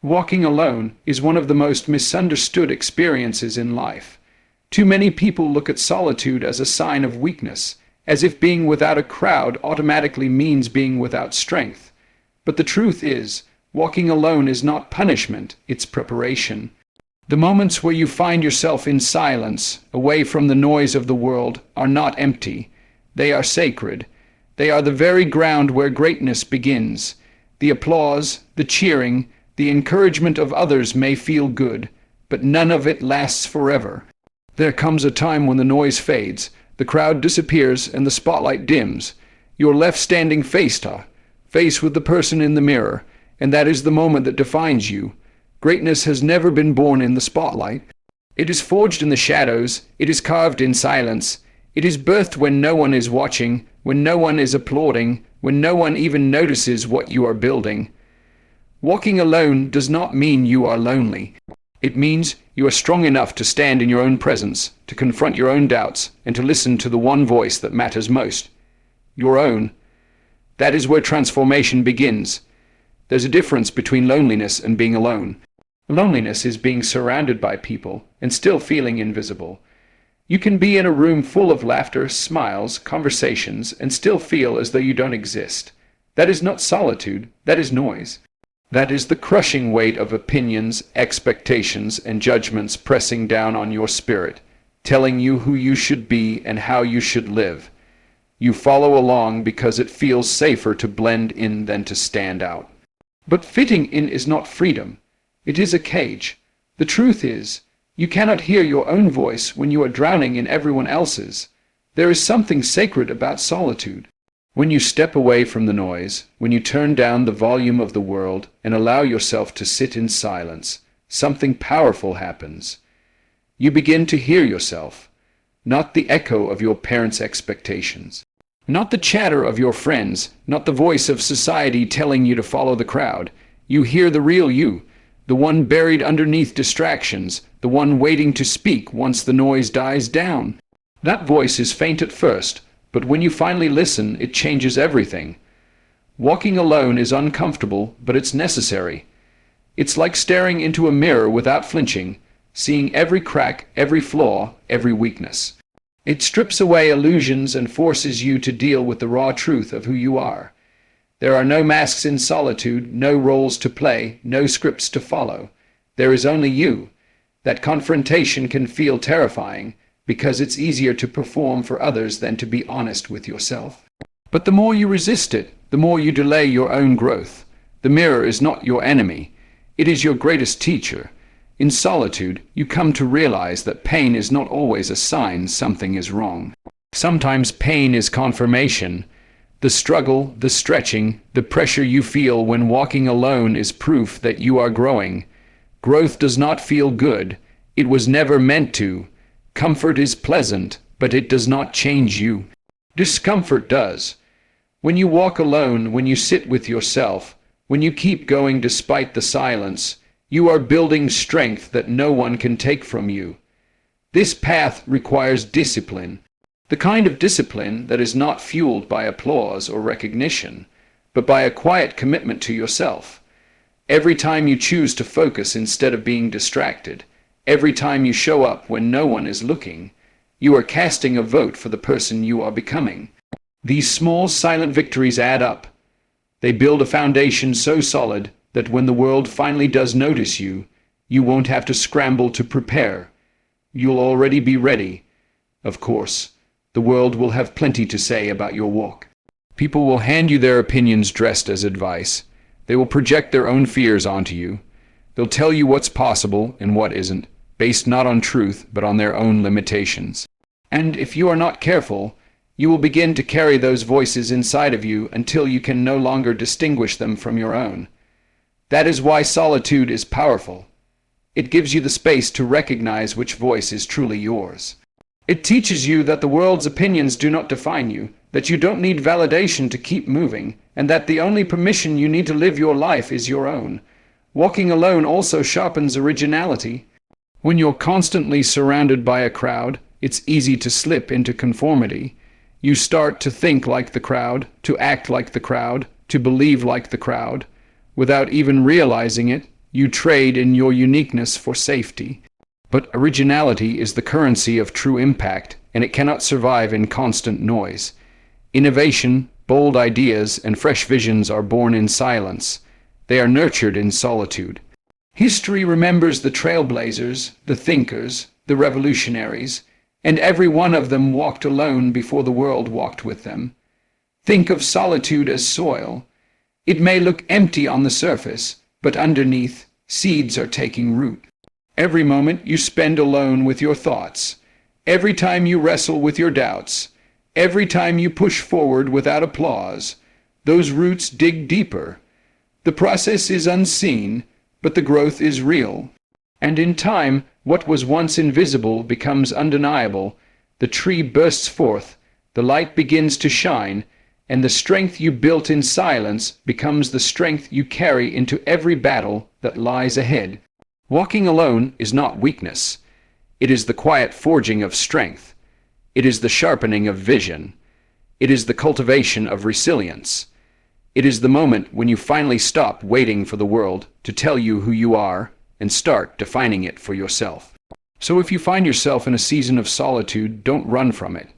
Walking alone is one of the most misunderstood experiences in life. Too many people look at solitude as a sign of weakness, as if being without a crowd automatically means being without strength. But the truth is, walking alone is not punishment, it's preparation. The moments where you find yourself in silence, away from the noise of the world, are not empty. They are sacred. They are the very ground where greatness begins. The applause, the cheering, the encouragement of others may feel good, but none of it lasts forever. There comes a time when the noise fades, the crowd disappears, and the spotlight dims. You're left standing face to face with the person in the mirror, and that is the moment that defines you. Greatness has never been born in the spotlight. It is forged in the shadows. It is carved in silence. It is birthed when no one is watching, when no one is applauding, when no one even notices what you are building. Walking alone does not mean you are lonely. It means you are strong enough to stand in your own presence, to confront your own doubts, and to listen to the one voice that matters most. Your own. That is where transformation begins. There's a difference between loneliness and being alone. Loneliness is being surrounded by people and still feeling invisible. You can be in a room full of laughter, smiles, conversations, and still feel as though you don't exist. That is not solitude, that is noise. That is the crushing weight of opinions, expectations, and judgments pressing down on your spirit, telling you who you should be and how you should live. You follow along because it feels safer to blend in than to stand out. But fitting in is not freedom. It is a cage. The truth is, you cannot hear your own voice when you are drowning in everyone else's. There is something sacred about solitude. When you step away from the noise, when you turn down the volume of the world and allow yourself to sit in silence, something powerful happens. You begin to hear yourself, not the echo of your parents' expectations, not the chatter of your friends, not the voice of society telling you to follow the crowd. You hear the real you, the one buried underneath distractions, the one waiting to speak once the noise dies down. That voice is faint at first, but when you finally listen, it changes everything. Walking alone is uncomfortable, but it's necessary. It's like staring into a mirror without flinching, seeing every crack, every flaw, every weakness. It strips away illusions and forces you to deal with the raw truth of who you are. There are no masks in solitude, no roles to play, no scripts to follow. There is only you. That confrontation can feel terrifying, because it's easier to perform for others than to be honest with yourself. But the more you resist it, the more you delay your own growth. The mirror is not your enemy. It is your greatest teacher. In solitude, you come to realize that pain is not always a sign something is wrong. Sometimes pain is confirmation. The struggle, the stretching, the pressure you feel when walking alone is proof that you are growing. Growth does not feel good. It was never meant to. Comfort is pleasant, but it does not change you. Discomfort does. When you walk alone, when you sit with yourself, when you keep going despite the silence, you are building strength that no one can take from you. This path requires discipline, the kind of discipline that is not fueled by applause or recognition, but by a quiet commitment to yourself. Every time you choose to focus instead of being distracted, every time you show up when no one is looking, you are casting a vote for the person you are becoming. These small, silent victories add up. They build a foundation so solid that when the world finally does notice you, you won't have to scramble to prepare. You'll already be ready. Of course, the world will have plenty to say about your walk. People will hand you their opinions dressed as advice. They will project their own fears onto you. They'll tell you what's possible and what isn't, based not on truth, but on their own limitations. And if you are not careful, you will begin to carry those voices inside of you until you can no longer distinguish them from your own. That is why solitude is powerful. It gives you the space to recognize which voice is truly yours. It teaches you that the world's opinions do not define you, that you don't need validation to keep moving, and that the only permission you need to live your life is your own. Walking alone also sharpens originality. When you're constantly surrounded by a crowd, it's easy to slip into conformity. You start to think like the crowd, to act like the crowd, to believe like the crowd. Without even realizing it, You trade in your uniqueness for safety. But originality is the currency of true impact, and it cannot survive in constant noise. Innovation, bold ideas, and fresh visions are born in silence. They are nurtured in solitude. History remembers the trailblazers, the thinkers, the revolutionaries, and every one of them walked alone before the world walked with them. Think of solitude as soil. It may look empty on the surface, but underneath, seeds are taking root. Every moment you spend alone with your thoughts, every time you wrestle with your doubts, every time you push forward without applause, those roots dig deeper. The process is unseen, but the growth is real. And in time, what was once invisible becomes undeniable. The tree bursts forth, the light begins to shine, and the strength you built in silence becomes the strength you carry into every battle that lies ahead. Walking alone is not weakness. It is the quiet forging of strength. It is the sharpening of vision. It is the cultivation of resilience. It is the moment when you finally stop waiting for the world to tell you who you are and start defining it for yourself. So if you find yourself in a season of solitude, don't run from it.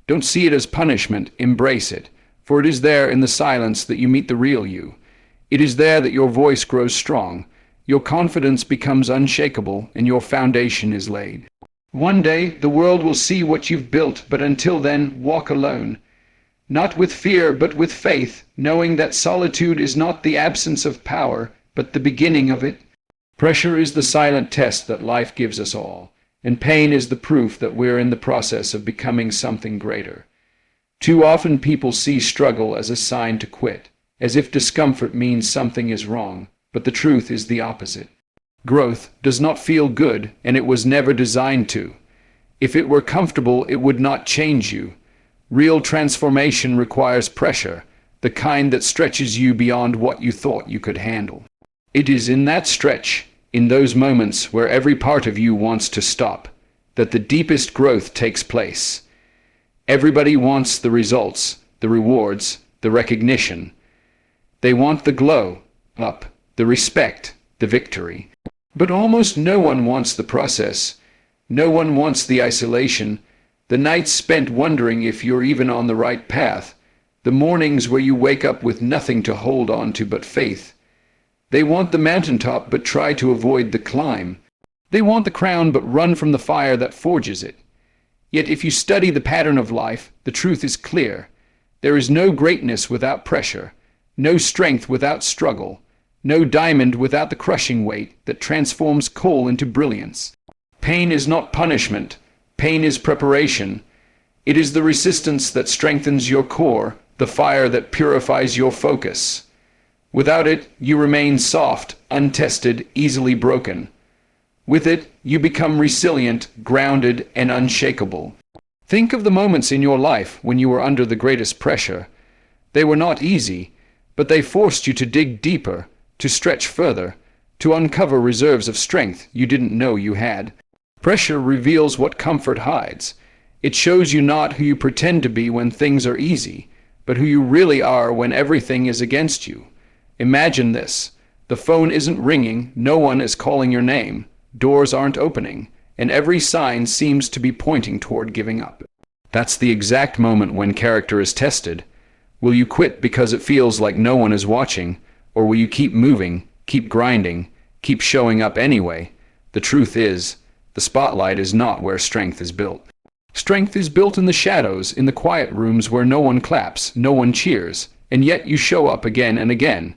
Don't see it as punishment, embrace it. For it is there in the silence that you meet the real you. It is there that your voice grows strong, your confidence becomes unshakable, and your foundation is laid. One day the world will see what you've built, but until then, walk alone. Not with fear, but with faith, knowing that solitude is not the absence of power, but the beginning of it. Pressure is the silent test that life gives us all, and pain is the proof that we're in the process of becoming something greater. Too often people see struggle as a sign to quit, as if discomfort means something is wrong, but the truth is the opposite. Growth does not feel good, and it was never designed to. If it were comfortable, it would not change you. Real transformation requires pressure, the kind that stretches you beyond what you thought you could handle. It is in that stretch, in those moments where every part of you wants to stop, that the deepest growth takes place. Everybody wants the results, the rewards, the recognition. They want the glow up, the respect, the victory. But almost no one wants the process. No one wants the isolation, the nights spent wondering if you're even on the right path, the mornings where you wake up with nothing to hold on to but faith. They want the mountaintop but try to avoid the climb. They want the crown but run from the fire that forges it. Yet if you study the pattern of life, the truth is clear. There is no greatness without pressure, no strength without struggle, no diamond without the crushing weight that transforms coal into brilliance. Pain is not punishment. Pain is preparation. It is the resistance that strengthens your core, the fire that purifies your focus. Without it, you remain soft, untested, easily broken. With it, you become resilient, grounded, and unshakable. Think of the moments in your life when you were under the greatest pressure. They were not easy, but they forced you to dig deeper, to stretch further, to uncover reserves of strength you didn't know you had. Pressure reveals what comfort hides. It shows you not who you pretend to be when things are easy, but who you really are when everything is against you. Imagine this. The phone isn't ringing, no one is calling your name, doors aren't opening, and every sign seems to be pointing toward giving up. That's the exact moment when character is tested. Will you quit because it feels like no one is watching, or will you keep moving, keep grinding, keep showing up anyway? The truth is, the spotlight is not where strength is built. Strength is built in the shadows, in the quiet rooms where no one claps, no one cheers, and yet you show up again and again.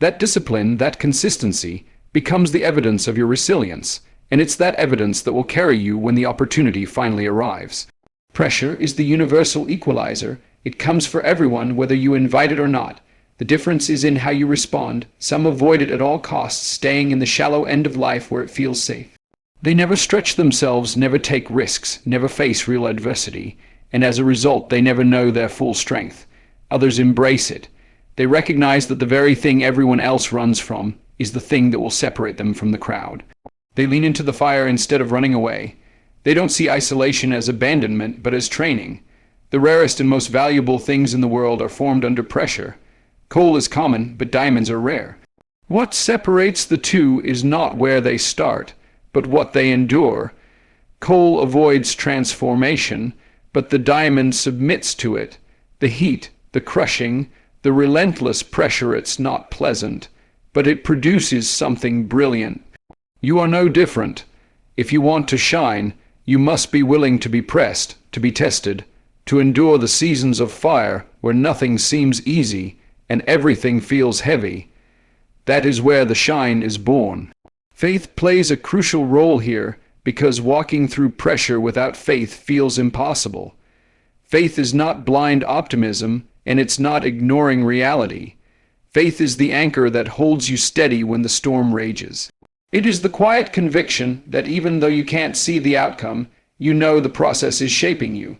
That discipline, that consistency, becomes the evidence of your resilience, and it's that evidence that will carry you when the opportunity finally arrives. Pressure is the universal equalizer. It comes for everyone, whether you invite it or not. The difference is in how you respond. Some avoid it at all costs, staying in the shallow end of life where it feels safe. They never stretch themselves, never take risks, never face real adversity, and as a result they never know their full strength. Others embrace it. They recognize that the very thing everyone else runs from is the thing that will separate them from the crowd. They lean into the fire instead of running away. They don't see isolation as abandonment, but as training. The rarest and most valuable things in the world are formed under pressure. Coal is common, but diamonds are rare. What separates the two is not where they start, but what they endure. Coal avoids transformation, but the diamond submits to it. The heat, the crushing, the relentless pressure, it's not pleasant, but it produces something brilliant. You are no different. If you want to shine, you must be willing to be pressed, to be tested, to endure the seasons of fire where nothing seems easy and everything feels heavy. That is where the shine is born. Faith plays a crucial role here because walking through pressure without faith feels impossible. Faith is not blind optimism, and it's not ignoring reality. Faith is the anchor that holds you steady when the storm rages. It is the quiet conviction that even though you can't see the outcome, you know the process is shaping you.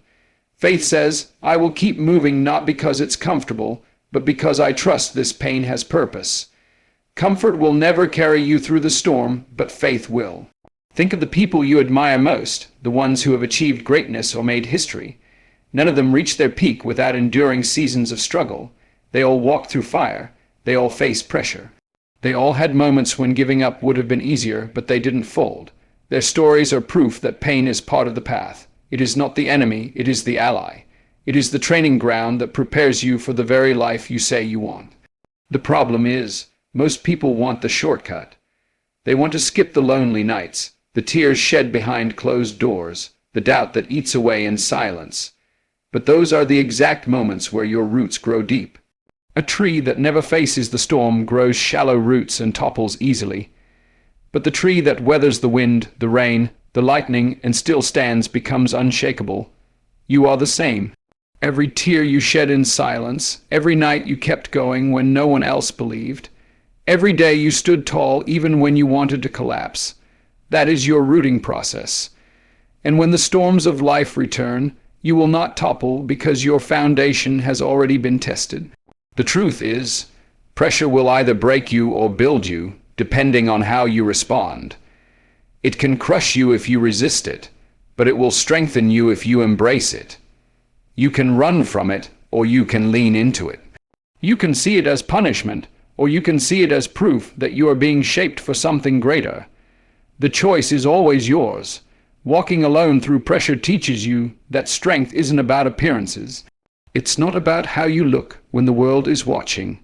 Faith says, I will keep moving not because it's comfortable, but because I trust this pain has purpose. Comfort will never carry you through the storm, but faith will. Think of the people you admire most, the ones who have achieved greatness or made history. None of them reached their peak without enduring seasons of struggle. They all walked through fire. They all faced pressure. They all had moments when giving up would have been easier, but they didn't fold. Their stories are proof that pain is part of the path. It is not the enemy, it is the ally. It is the training ground that prepares you for the very life you say you want. The problem is, most people want the shortcut. They want to skip the lonely nights, the tears shed behind closed doors, the doubt that eats away in silence. But those are the exact moments where your roots grow deep. A tree that never faces the storm grows shallow roots and topples easily. But the tree that weathers the wind, the rain, the lightning, and still stands becomes unshakable. You are the same. Every tear you shed in silence, every night you kept going when no one else believed, every day you stood tall even when you wanted to collapse. That is your rooting process. And when the storms of life return, you will not topple because your foundation has already been tested. The truth is, pressure will either break you or build you, depending on how you respond. It can crush you if you resist it, but it will strengthen you if you embrace it. You can run from it, or you can lean into it. You can see it as punishment, or you can see it as proof that you are being shaped for something greater. The choice is always yours. Walking alone through pressure teaches you that strength isn't about appearances. It's not about how you look when the world is watching.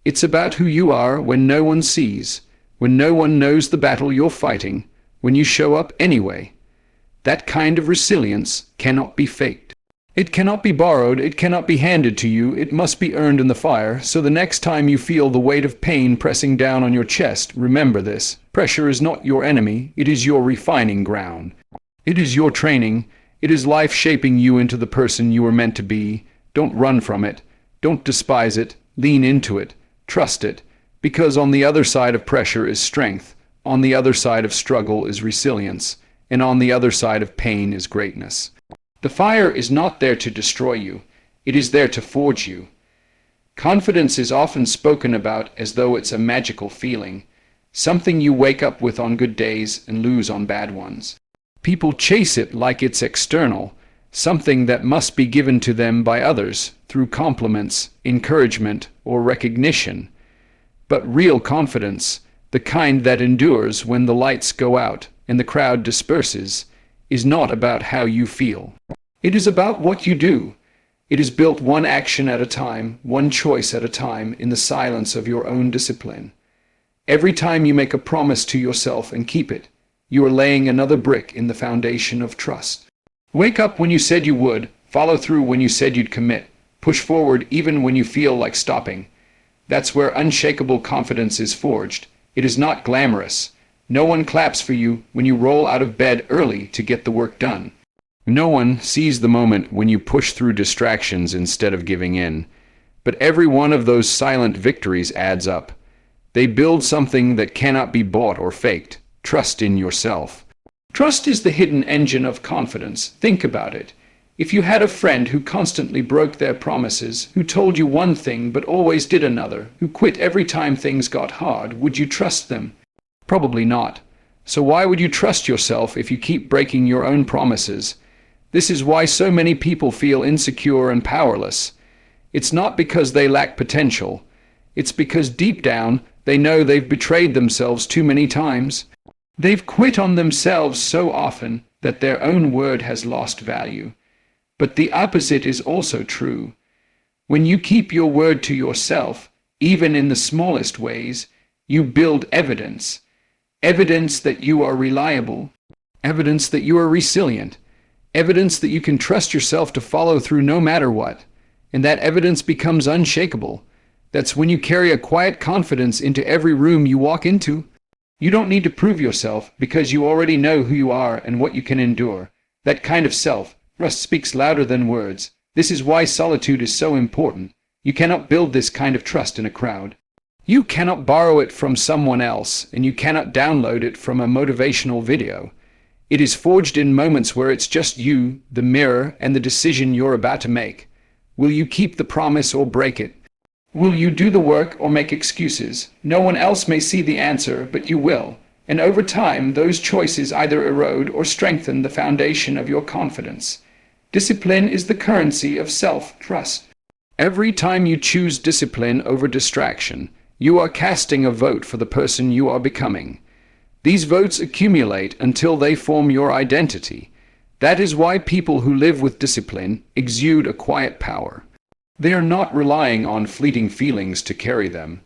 It's about who you are when no one sees, when no one knows the battle you're fighting, when you show up anyway. That kind of resilience cannot be faked. It cannot be borrowed, it cannot be handed to you, it must be earned in the fire, so the next time you feel the weight of pain pressing down on your chest, remember this. Pressure is not your enemy, it is your refining ground. It is your training, it is life shaping you into the person you were meant to be. Don't run from it, don't despise it, lean into it, trust it, because on the other side of pressure is strength, on the other side of struggle is resilience, and on the other side of pain is greatness. The fire is not there to destroy you, it is there to forge you. Confidence is often spoken about as though it's a magical feeling, something you wake up with on good days and lose on bad ones. People chase it like it's external, something that must be given to them by others through compliments, encouragement, or recognition. But real confidence, the kind that endures when the lights go out and the crowd disperses, is not about how you feel. It is about what you do. It is built one action at a time, one choice at a time, in the silence of your own discipline. Every time you make a promise to yourself and keep it, you are laying another brick in the foundation of trust. Wake up when you said you would, follow through when you said you'd commit, push forward even when you feel like stopping. That's where unshakable confidence is forged. It is not glamorous. No one claps for you when you roll out of bed early to get the work done. No one sees the moment when you push through distractions instead of giving in. But every one of those silent victories adds up. They build something that cannot be bought or faked. Trust in yourself. Trust is the hidden engine of confidence. Think about it. If you had a friend who constantly broke their promises, who told you one thing but always did another, who quit every time things got hard, would you trust them? Probably not. So why would you trust yourself if you keep breaking your own promises? This is why so many people feel insecure and powerless. It's not because they lack potential. It's because deep down, They know they've betrayed themselves too many times. They've quit on themselves so often that their own word has lost value. But the opposite is also true. When you keep your word to yourself, even in the smallest ways, you build evidence. Evidence that you are reliable. Evidence that you are resilient. Evidence that you can trust yourself to follow through no matter what. And that evidence becomes unshakable. That's when you carry a quiet confidence into every room you walk into. You don't need to prove yourself because you already know who you are and what you can endure. That kind of self-trust speaks louder than words. This is why solitude is so important. You cannot build this kind of trust in a crowd. You cannot borrow it from someone else, and you cannot download it from a motivational video. It is forged in moments where it's just you, the mirror, and the decision you're about to make. Will you keep the promise or break it? Will you do the work or make excuses? No one else may see the answer, but you will. And over time, those choices either erode or strengthen the foundation of your confidence. Discipline is the currency of self-trust. Every time you choose discipline over distraction, you are casting a vote for the person you are becoming. These votes accumulate until they form your identity. That is why people who live with discipline exude a quiet power. They are not relying on fleeting feelings to carry them.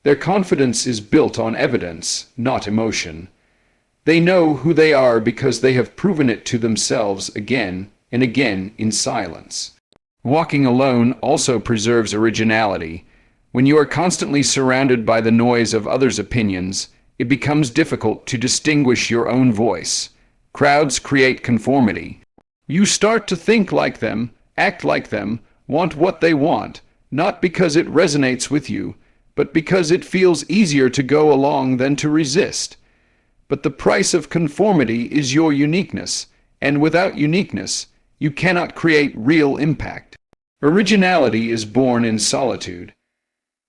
Their confidence is built on evidence, not emotion. They know who they are because they have proven it to themselves again and again in silence. Walking alone also preserves originality. When you are constantly surrounded by the noise of others' opinions, it becomes difficult to distinguish your own voice. Crowds create conformity. You start to think like them, act like them, want what they want, not because it resonates with you, but because it feels easier to go along than to resist. But the price of conformity is your uniqueness, and without uniqueness, you cannot create real impact. Originality is born in solitude.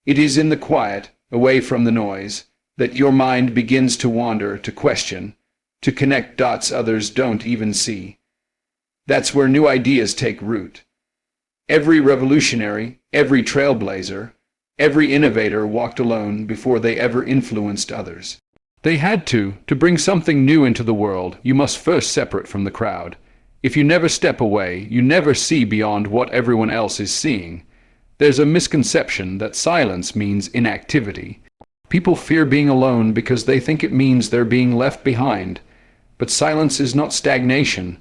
It is in the quiet, away from the noise, that your mind begins to wander, to question, to connect dots others don't even see. That's where new ideas take root. Every revolutionary, every trailblazer, every innovator walked alone before they ever influenced others. They had to bring something new into the world, you must first separate from the crowd. If you never step away, you never see beyond what everyone else is seeing. There's a misconception that silence means inactivity. People fear being alone because they think it means they're being left behind. But silence is not stagnation.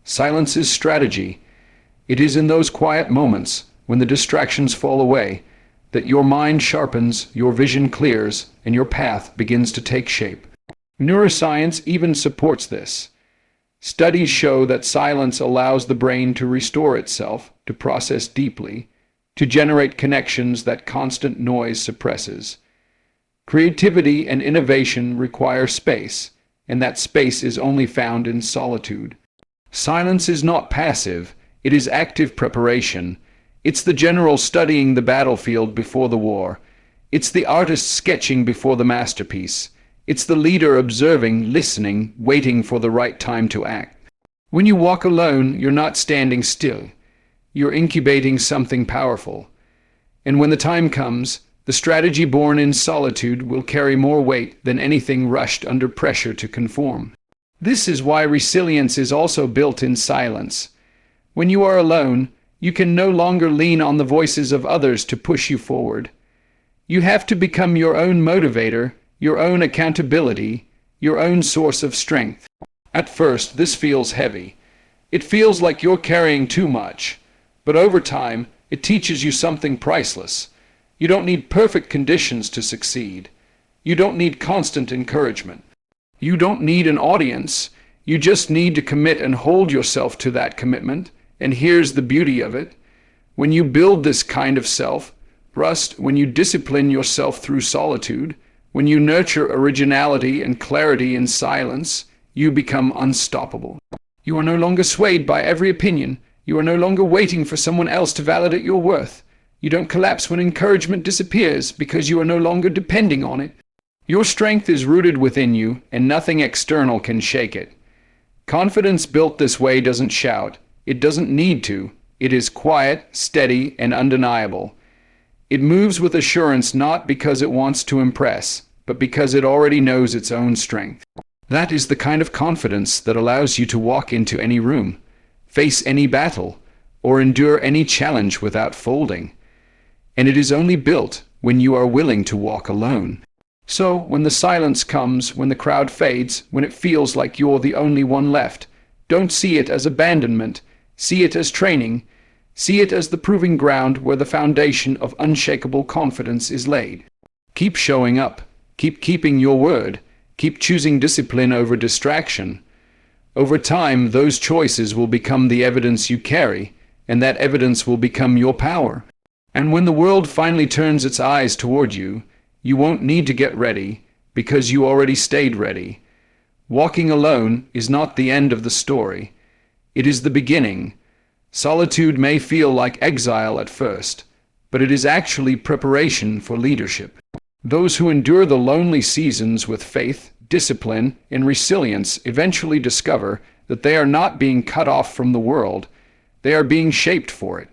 Silence is strategy. It is in those quiet moments, when the distractions fall away, that your mind sharpens, your vision clears, and your path begins to take shape. Neuroscience even supports this. Studies show that silence allows the brain to restore itself, to process deeply, to generate connections that constant noise suppresses. Creativity and innovation require space, and that space is only found in solitude. Silence is not passive, it is active preparation. It's the general studying the battlefield before the war. It's the artist sketching before the masterpiece. It's the leader observing, listening, waiting for the right time to act. When you walk alone, you're not standing still. You're incubating something powerful. And when the time comes, the strategy born in solitude will carry more weight than anything rushed under pressure to conform. This is why resilience is also built in silence. When you are alone, you can no longer lean on the voices of others to push you forward. You have to become your own motivator, your own accountability, your own source of strength. At first, this feels heavy. It feels like you're carrying too much. But over time, it teaches you something priceless. You don't need perfect conditions to succeed. You don't need constant encouragement. You don't need an audience. You just need to commit and hold yourself to that commitment. And here's the beauty of it. When you build this kind of self-trust, when you discipline yourself through solitude, when you nurture originality and clarity in silence, you become unstoppable. You are no longer swayed by every opinion. You are no longer waiting for someone else to validate your worth. You don't collapse when encouragement disappears because you are no longer depending on it. Your strength is rooted within you, and nothing external can shake it. Confidence built this way doesn't shout. It doesn't need to. It is quiet, steady, and undeniable. It moves with assurance not because it wants to impress, but because it already knows its own strength. That is the kind of confidence that allows you to walk into any room, face any battle, or endure any challenge without folding. And it is only built when you are willing to walk alone. So, when the silence comes, when the crowd fades, when it feels like you're the only one left, don't see it as abandonment. See it as training. See it as the proving ground where the foundation of unshakable confidence is laid. Keep showing up. Keep keeping your word. Keep choosing discipline over distraction. Over time, those choices will become the evidence you carry, and that evidence will become your power. And when the world finally turns its eyes toward you, you won't need to get ready, because you already stayed ready. Walking alone is not the end of the story. It is the beginning. Solitude may feel like exile at first, but it is actually preparation for leadership. Those who endure the lonely seasons with faith, discipline, and resilience eventually discover that they are not being cut off from the world. They are being shaped for it.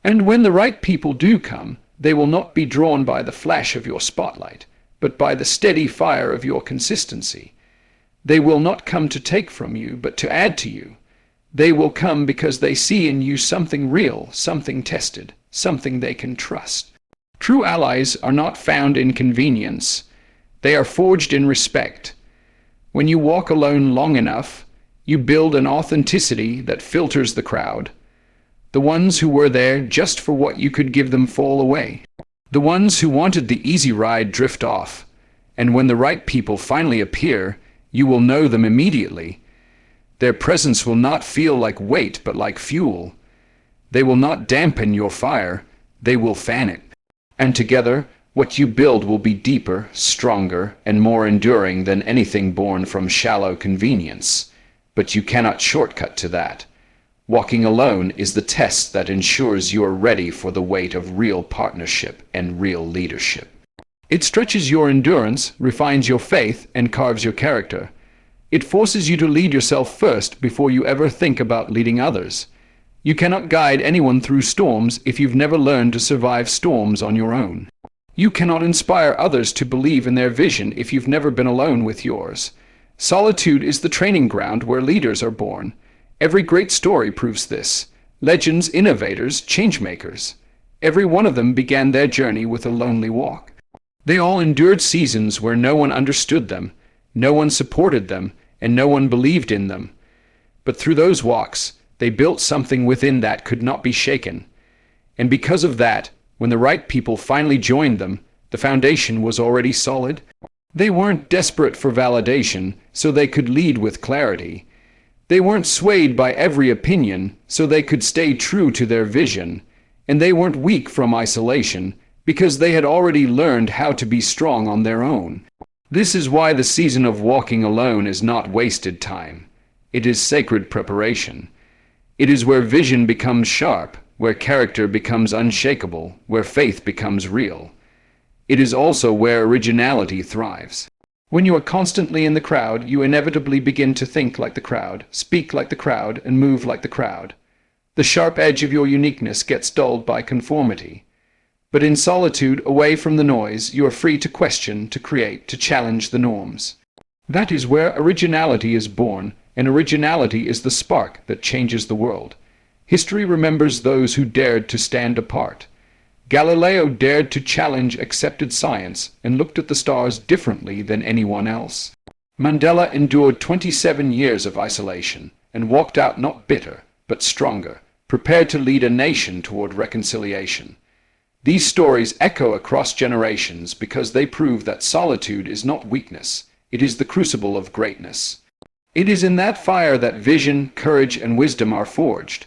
And when the right people do come, they will not be drawn by the flash of your spotlight, but by the steady fire of your consistency. They will not come to take from you, but to add to you. They will come because they see in you something real, something tested, something they can trust. True allies are not found in convenience. They are forged in respect. When you walk alone long enough, you build an authenticity that filters the crowd. The ones who were there just for what you could give them fall away. The ones who wanted the easy ride drift off. And when the right people finally appear, you will know them immediately. Their presence will not feel like weight, but like fuel. They will not dampen your fire, they will fan it. And together, what you build will be deeper, stronger, and more enduring than anything born from shallow convenience. But you cannot shortcut to that. Walking alone is the test that ensures you are ready for the weight of real partnership and real leadership. It stretches your endurance, refines your faith, and carves your character. It forces you to lead yourself first before you ever think about leading others. You cannot guide anyone through storms if you've never learned to survive storms on your own. You cannot inspire others to believe in their vision if you've never been alone with yours. Solitude is the training ground where leaders are born. Every great story proves this. Legends, innovators, changemakers. Every one of them began their journey with a lonely walk. They all endured seasons where no one understood them, no one supported them, and no one believed in them. But through those walks, they built something within that could not be shaken. And because of that, when the right people finally joined them, the foundation was already solid. They weren't desperate for validation, so they could lead with clarity. They weren't swayed by every opinion, so they could stay true to their vision. And they weren't weak from isolation, because they had already learned how to be strong on their own. This is why the season of walking alone is not wasted time. It is sacred preparation. It is where vision becomes sharp, where character becomes unshakable, where faith becomes real. It is also where originality thrives. When you are constantly in the crowd, you inevitably begin to think like the crowd, speak like the crowd, and move like the crowd. The sharp edge of your uniqueness gets dulled by conformity. But in solitude, away from the noise, you are free to question, to create, to challenge the norms. That is where originality is born, and originality is the spark that changes the world. History remembers those who dared to stand apart. Galileo dared to challenge accepted science and looked at the stars differently than anyone else. Mandela endured 27 years of isolation and walked out not bitter, but stronger, prepared to lead a nation toward reconciliation. These stories echo across generations because they prove that solitude is not weakness, it is the crucible of greatness. It is in that fire that vision, courage, and wisdom are forged.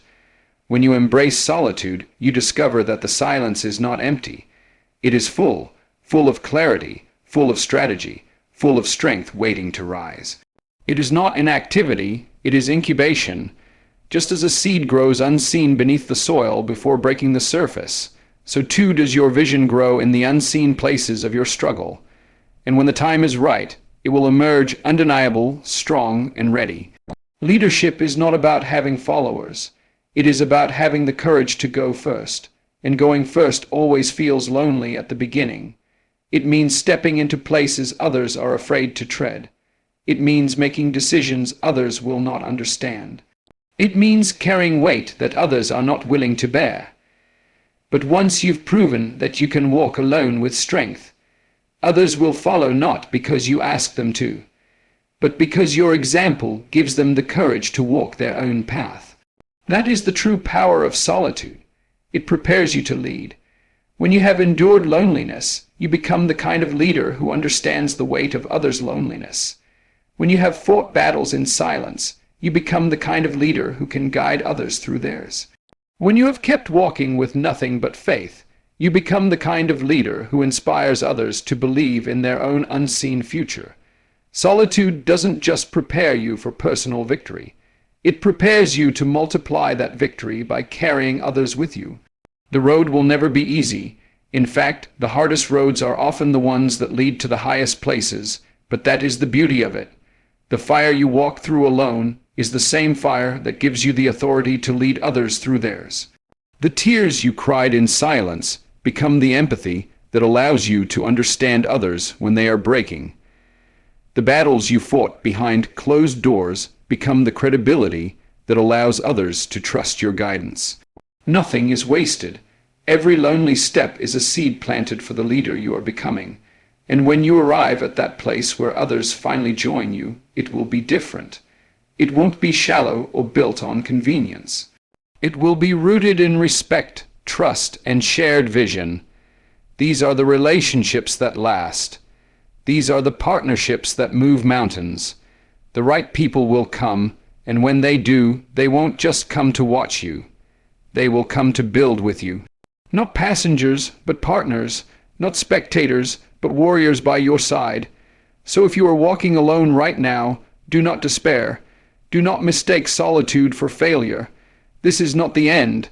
When you embrace solitude, you discover that the silence is not empty. It is full, full of clarity, full of strategy, full of strength waiting to rise. It is not inactivity, it is incubation. Just as a seed grows unseen beneath the soil before breaking the surface, so too does your vision grow in the unseen places of your struggle. And when the time is right, it will emerge undeniable, strong, and ready. Leadership is not about having followers. It is about having the courage to go first, and going first always feels lonely at the beginning. It means stepping into places others are afraid to tread. It means making decisions others will not understand. It means carrying weight that others are not willing to bear. But once you've proven that you can walk alone with strength, others will follow not because you ask them to, but because your example gives them the courage to walk their own path. That is the true power of solitude. It prepares you to lead. When you have endured loneliness, you become the kind of leader who understands the weight of others' loneliness. When you have fought battles in silence, you become the kind of leader who can guide others through theirs. When you have kept walking with nothing but faith, you become the kind of leader who inspires others to believe in their own unseen future. Solitude doesn't just prepare you for personal victory. It prepares you to multiply that victory by carrying others with you. The road will never be easy. In fact, the hardest roads are often the ones that lead to the highest places, but that is the beauty of it. The fire you walk through alone is the same fire that gives you the authority to lead others through theirs. The tears you cried in silence become the empathy that allows you to understand others when they are breaking. The battles you fought behind closed doors become the credibility that allows others to trust your guidance. Nothing is wasted. Every lonely step is a seed planted for the leader you are becoming. And when you arrive at that place where others finally join you, it will be different. It won't be shallow or built on convenience. It will be rooted in respect, trust, and shared vision. These are the relationships that last. These are the partnerships that move mountains. The right people will come, and when they do, they won't just come to watch you. They will come to build with you. Not passengers, but partners. Not spectators, but warriors by your side. So if you are walking alone right now, do not despair. Do not mistake solitude for failure. This is not the end.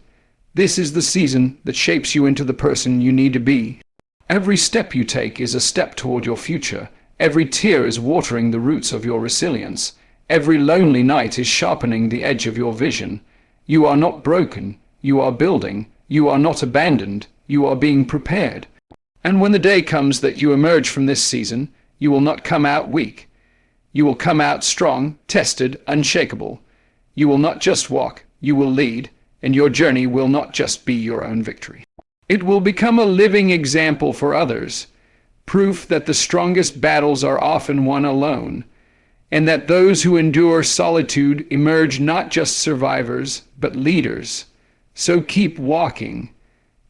This is the season that shapes you into the person you need to be. Every step you take is a step toward your future. Every tear is watering the roots of your resilience. Every lonely night is sharpening the edge of your vision. You are not broken. You are building. You are not abandoned. You are being prepared. And when the day comes that you emerge from this season, you will not come out weak. You will come out strong, tested, unshakable. You will not just walk, you will lead, and your journey will not just be your own victory. It will become a living example for others, proof that the strongest battles are often won alone, and that those who endure solitude emerge not just survivors, but leaders. So keep walking,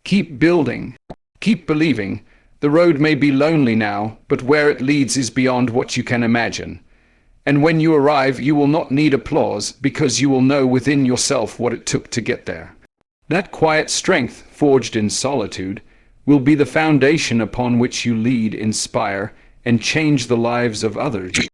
keep building, keep believing. The road may be lonely now, but where it leads is beyond what you can imagine. And when you arrive, you will not need applause, because you will know within yourself what it took to get there. That quiet strength, forged in solitude, will be the foundation upon which you lead, inspire, and change the lives of others.